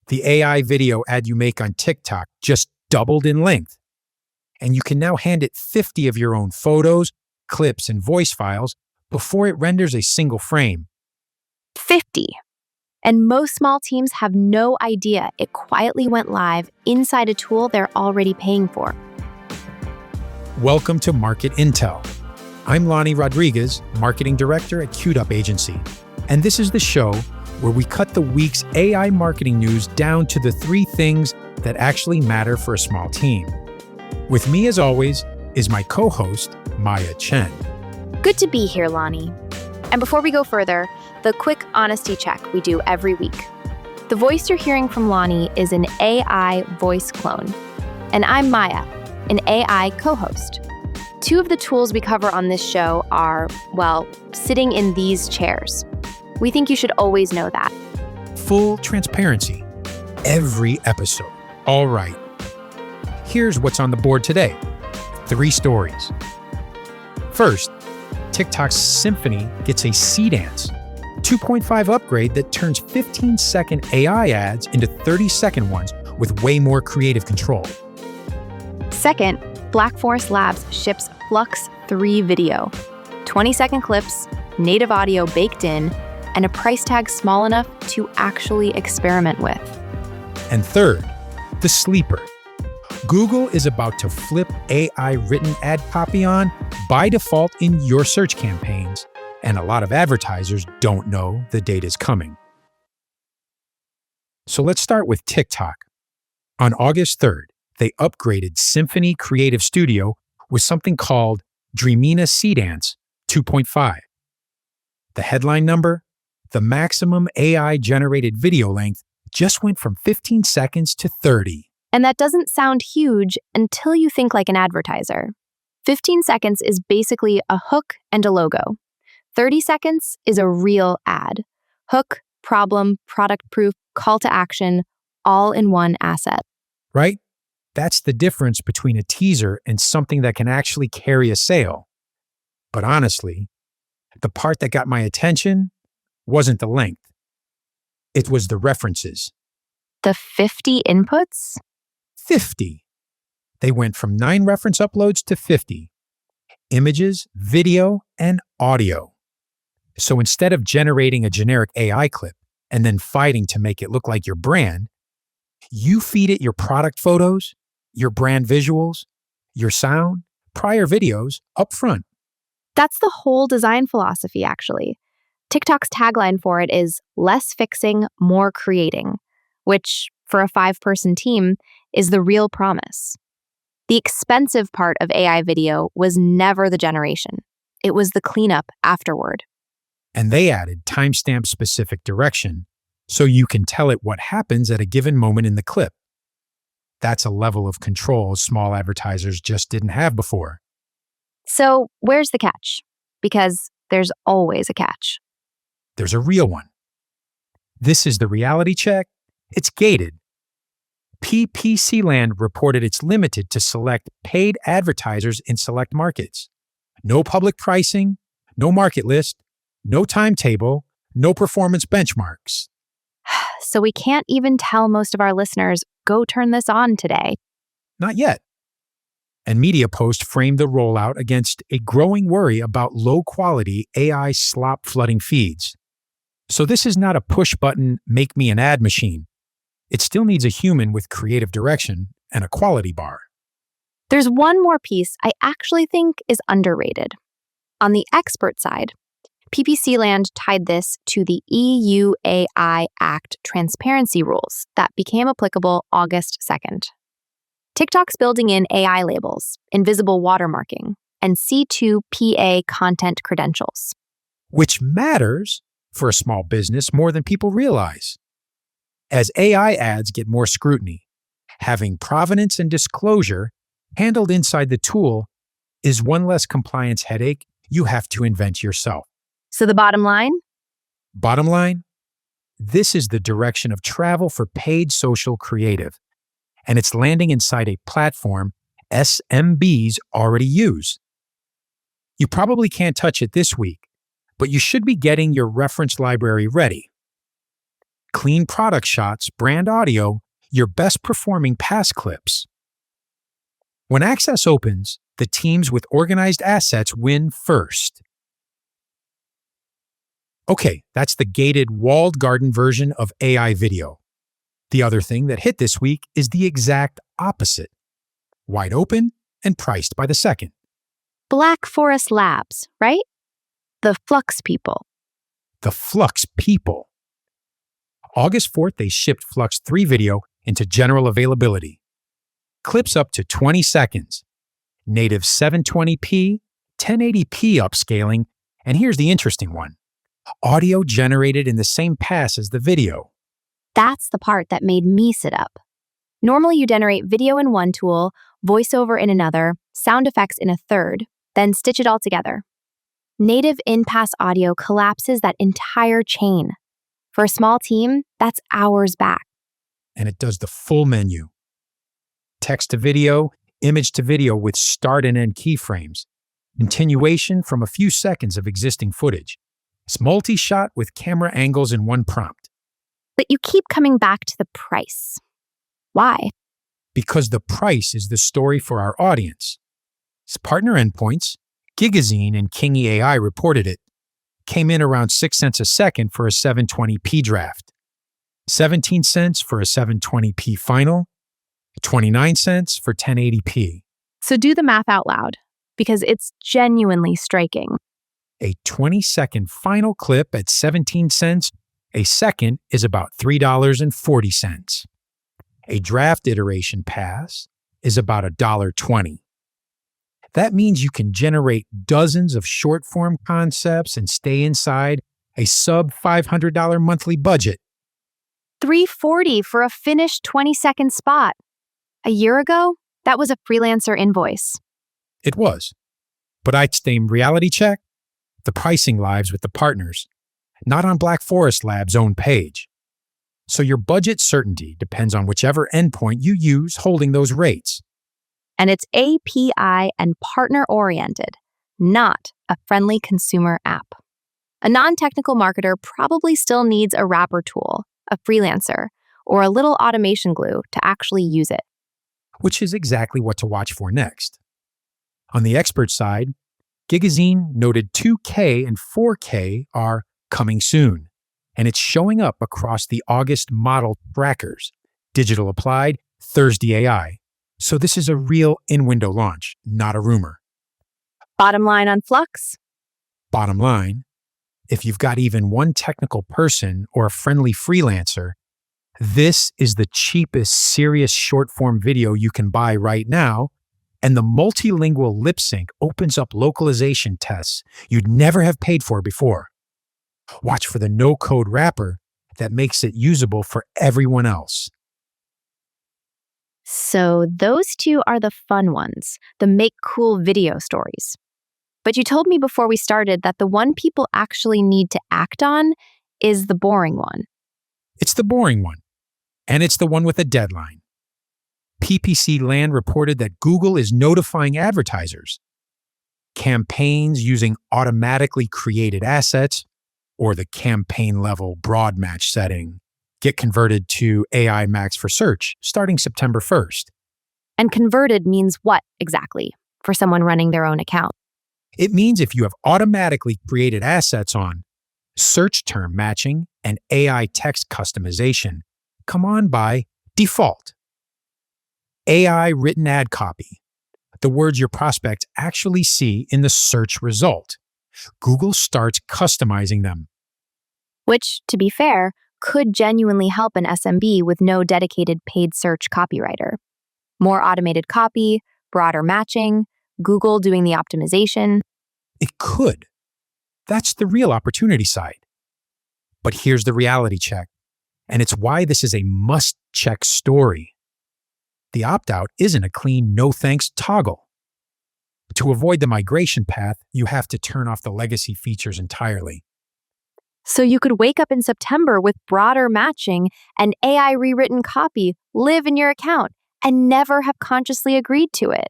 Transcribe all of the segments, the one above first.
The AI video ad you make on TikTok just doubled in length. And you can now hand it 50 of your own photos, clips, and voice files before it renders a single frame. 50. And most small teams have no idea it quietly went live inside a tool they're already paying for. Welcome to Market Intel. I'm Lonnie Rodriguez, Marketing Director at Queued Up Agency. And this is the show where we cut the week's AI marketing news down to the 3 things that actually matter for a small team. With me, as always, is my co-host, Maya Chen. Good to be here, Lonnie. And before we go further, the quick honesty check we do every week. The voice you're hearing from Lonnie is an AI voice clone. And I'm Maya, an AI co-host. 2 of the tools we cover on this show are, well, sitting in these chairs. We think you should always know that. Full transparency. Every episode. All right. Here's what's on the board today. 3 stories. First, TikTok's Symphony gets a Seedance 2.5 upgrade that turns 15-second AI ads into 30-second ones with way more creative control. Second, Forest Labs ships FLUX 3 video. 20-second clips, native audio baked in, and a price tag small enough to actually experiment with. And third, the sleeper. Google is about to flip AI written ad copy on by default in your search campaigns, and a lot of advertisers don't know the date is coming. So let's start with TikTok. On August 3rd, they upgraded Symphony Creative Studio with something called Dreamina Seedance 2.5. The headline number? The maximum AI-generated video length just went from 15 seconds to 30. And that doesn't sound huge until you think like an advertiser. 15 seconds is basically a hook and a logo. 30 seconds is a real ad. Hook, problem, product proof, call to action, all in one asset. Right? That's the difference between a teaser and something that can actually carry a sale. But honestly, the part that got my attention wasn't the length. It was the references. The 50 inputs? 50. They went from 9 reference uploads to 50. Images, video, and audio. So instead of generating a generic AI clip and then fighting to make it look like your brand, you feed it your product photos, your brand visuals, your sound, prior videos up front. That's the whole design philosophy, actually. TikTok's tagline for it is less fixing, more creating, which, for a 5-person team, is the real promise. The expensive part of AI video was never the generation. It was the cleanup afterward. And they added timestamp-specific direction so you can tell it what happens at a given moment in the clip. That's a level of control small advertisers just didn't have before. So where's the catch? Because there's always a catch. There's a real one. This is the reality check. It's gated. PPC Land reported it's limited to select paid advertisers in select markets. No public pricing, no market list, no timetable, no performance benchmarks. So we can't even tell most of our listeners, go turn this on today. Not yet. And MediaPost framed the rollout against a growing worry about low-quality AI slop flooding feeds. So this is not a push-button, make me an ad machine. It still needs a human with creative direction and a quality bar. There's one more piece I actually think is underrated. On the expert side, PPC Land tied this to the EU AI Act transparency rules that became applicable August 2nd. TikTok's building in AI labels, invisible watermarking, and C2PA content credentials. Which matters for a small business more than people realize. As AI ads get more scrutiny, having provenance and disclosure handled inside the tool is one less compliance headache you have to invent yourself. So the bottom line? Bottom line, this is the direction of travel for paid social creative, and it's landing inside a platform SMBs already use. You probably can't touch it this week, but you should be getting your reference library ready. clean product shots, brand audio, your best performing pass clips. When access opens, the teams with organized assets win first. Okay, that's the gated walled garden version of AI video. The other thing that hit this week is the exact opposite. Wide open and priced by the second. Black Forest Labs, right? The FLUX people. The FLUX people. August 4th, they shipped FLUX 3 video into general availability. Clips up to 20 seconds. Native 720p, 1080p upscaling, and here's the interesting one. Audio generated in the same pass as the video. That's the part that made me sit up. Normally you generate video in one tool, voiceover in another, sound effects in a third, then stitch it all together. Native in-pass audio collapses that entire chain. For a small team, that's hours back. And it does the full menu. Text to video, image to video with start and end keyframes. Continuation from a few seconds of existing footage. It's multi-shot with camera angles in one prompt. But you keep coming back to the price. Why? Because the price is the story for our audience. Its partner endpoints, Gigazine and Kingy AI reported it, came in around 6 cents a second for a 720p draft, 17 cents for a 720p final, 29 cents for 1080p. So do the math out loud, because it's genuinely striking. A 20-second final clip at 17 cents a second is about $3.40. A draft iteration pass is about $1.20. That means you can generate dozens of short-form concepts and stay inside a sub-$500 monthly budget. $340 for a finished 20-second spot. A year ago, that was a freelancer invoice. It was. But I'd stay reality check the pricing lives with the partners, not on Black Forest Labs' own page. So your budget certainty depends on whichever endpoint you use holding those rates. And it's API and partner-oriented, not a friendly consumer app. A non-technical marketer probably still needs a wrapper tool, a freelancer, or a little automation glue to actually use it. Which is exactly what to watch for next. On the expert side, Gigazine noted 2K and 4K are coming soon, and it's showing up across the August model trackers, Digital Applied, Thursday AI. So this is a real in-window launch, not a rumor. Bottom line on FLUX? Bottom line, if you've got even one technical person or a friendly freelancer, this is the cheapest serious short-form video you can buy right now, and the multilingual lip sync opens up localization tests you'd never have paid for before. Watch for the no-code wrapper that makes it usable for everyone else. So those two are the fun ones, the make cool video stories. But you told me before we started that the one people actually need to act on is the boring one. It's the boring one, and it's the one with a deadline. PPC Land reported that Google is notifying advertisers. Campaigns using automatically created assets, or the campaign level broad match setting, get converted to AI Max for search starting September 1st. And converted means what exactly for someone running their own account? It means if you have automatically created assets on search term matching and AI text customization, come on by default. AI written ad copy, the words your prospects actually see in the search result. Google starts customizing them. Which, to be fair, could genuinely help an SMB with no dedicated paid search copywriter. More automated copy, broader matching, Google doing the optimization. It could. That's the real opportunity side. But here's the reality check, and it's why this is a must-check story. The opt-out isn't a clean no thanks toggle. To avoid the migration path, you have to turn off the legacy features entirely. So you could wake up in September with broader matching and AI rewritten copy live in your account and never have consciously agreed to it.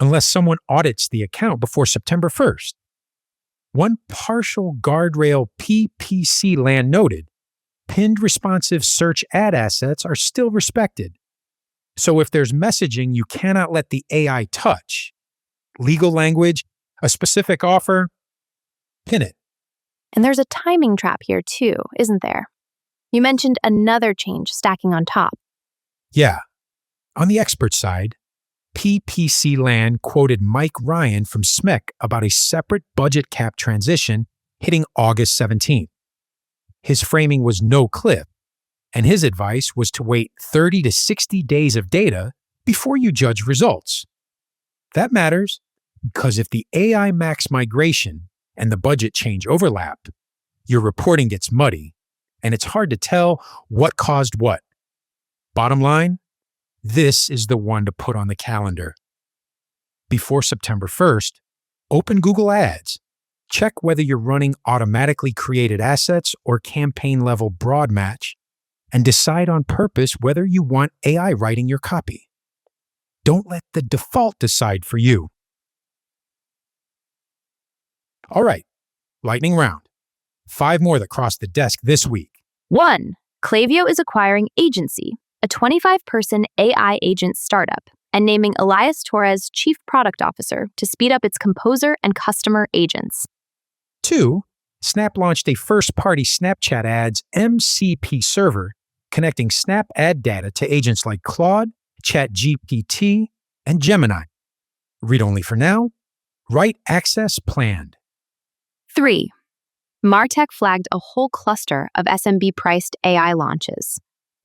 Unless someone audits the account before September 1st. One partial guardrail PPC Land noted, Pinned responsive search ad assets are still respected. So if there's messaging you cannot let the AI touch, legal language, a specific offer, pin it. And there's a timing trap here too, isn't there? You mentioned another change stacking on top. Yeah. On the expert side, PPC Land quoted Mike Ryan from SMEC about a separate budget cap transition hitting August 17th. His framing was no cliff, and his advice was to wait 30 to 60 days of data before you judge results. That matters because if the AI max migration and the budget change overlap, your reporting gets muddy, and it's hard to tell what caused what. Bottom line, this is the one to put on the calendar. Before September 1st, open Google Ads. Check whether you're running automatically created assets or campaign-level broad match, and decide on purpose whether you want AI writing your copy. Don't let the default decide for you. All right, lightning round. 5 more that crossed the desk this week. 1. Klaviyo is acquiring Agency, a 25-person AI agent startup, and naming Elias Torres Chief Product Officer to speed up its composer and customer agents. 2. Snap launched a first-party Snapchat ads MCP server connecting Snap ad data to agents like Claude, ChatGPT, and Gemini. Read only for now. Write access planned. 3. MarTech flagged a whole cluster of SMB-priced AI launches.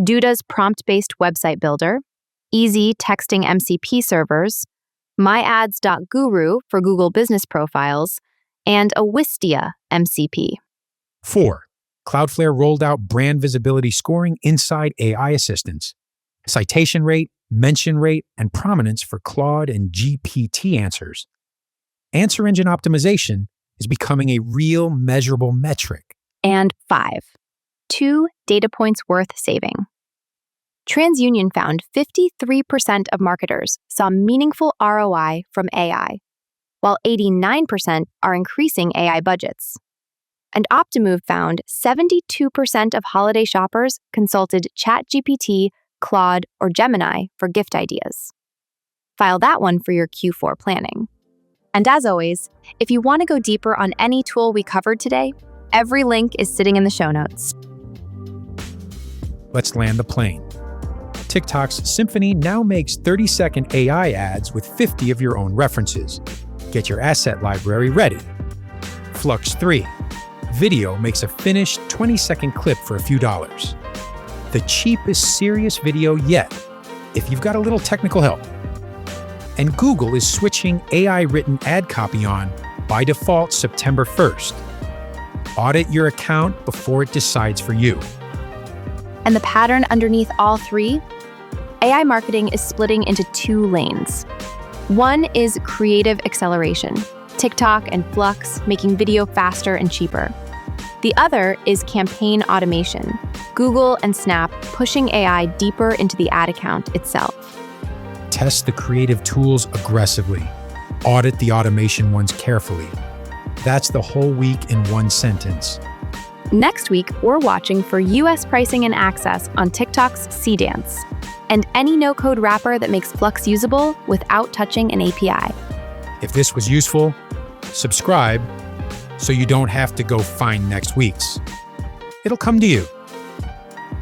Duda's prompt-based website builder, easy texting MCP servers, myads.guru for Google business profiles, and a Wistia MCP. 4. Cloudflare rolled out brand visibility scoring inside AI assistants. Citation rate, mention rate, and prominence for Claude and GPT answers. Answer engine optimization is becoming a real measurable metric. And 5. 2 data points worth saving. TransUnion found 53% of marketers saw meaningful ROI from AI, while 89% are increasing AI budgets. And Optimove found 72% of holiday shoppers consulted ChatGPT, Claude, or Gemini for gift ideas. File that one for your Q4 planning. And as always, if you want to go deeper on any tool we covered today, every link is sitting in the show notes. Let's land the plane. TikTok's Symphony now makes 30-second AI ads with 50 of your own references. Get your asset library ready. Flux 3. Video makes a finished 20-second clip for a few dollars. The cheapest serious video yet, if you've got a little technical help. And Google is switching AI-written ad copy on, by default, September 1st. Audit your account before it decides for you. And the pattern underneath all 3? AI marketing is splitting into 2 lanes. One is creative acceleration, TikTok and Flux making video faster and cheaper. The other is campaign automation, Google and Snap pushing AI deeper into the ad account itself. Test the creative tools aggressively. Audit the automation ones carefully. That's the whole week in one sentence. Next week, we're watching for US pricing and access on TikTok's Seedance, and any no-code wrapper that makes Flux usable without touching an API. If this was useful, subscribe so you don't have to go find next week's. It'll come to you.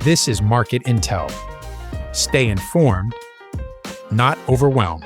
This is Market Intel. Stay informed, not overwhelmed.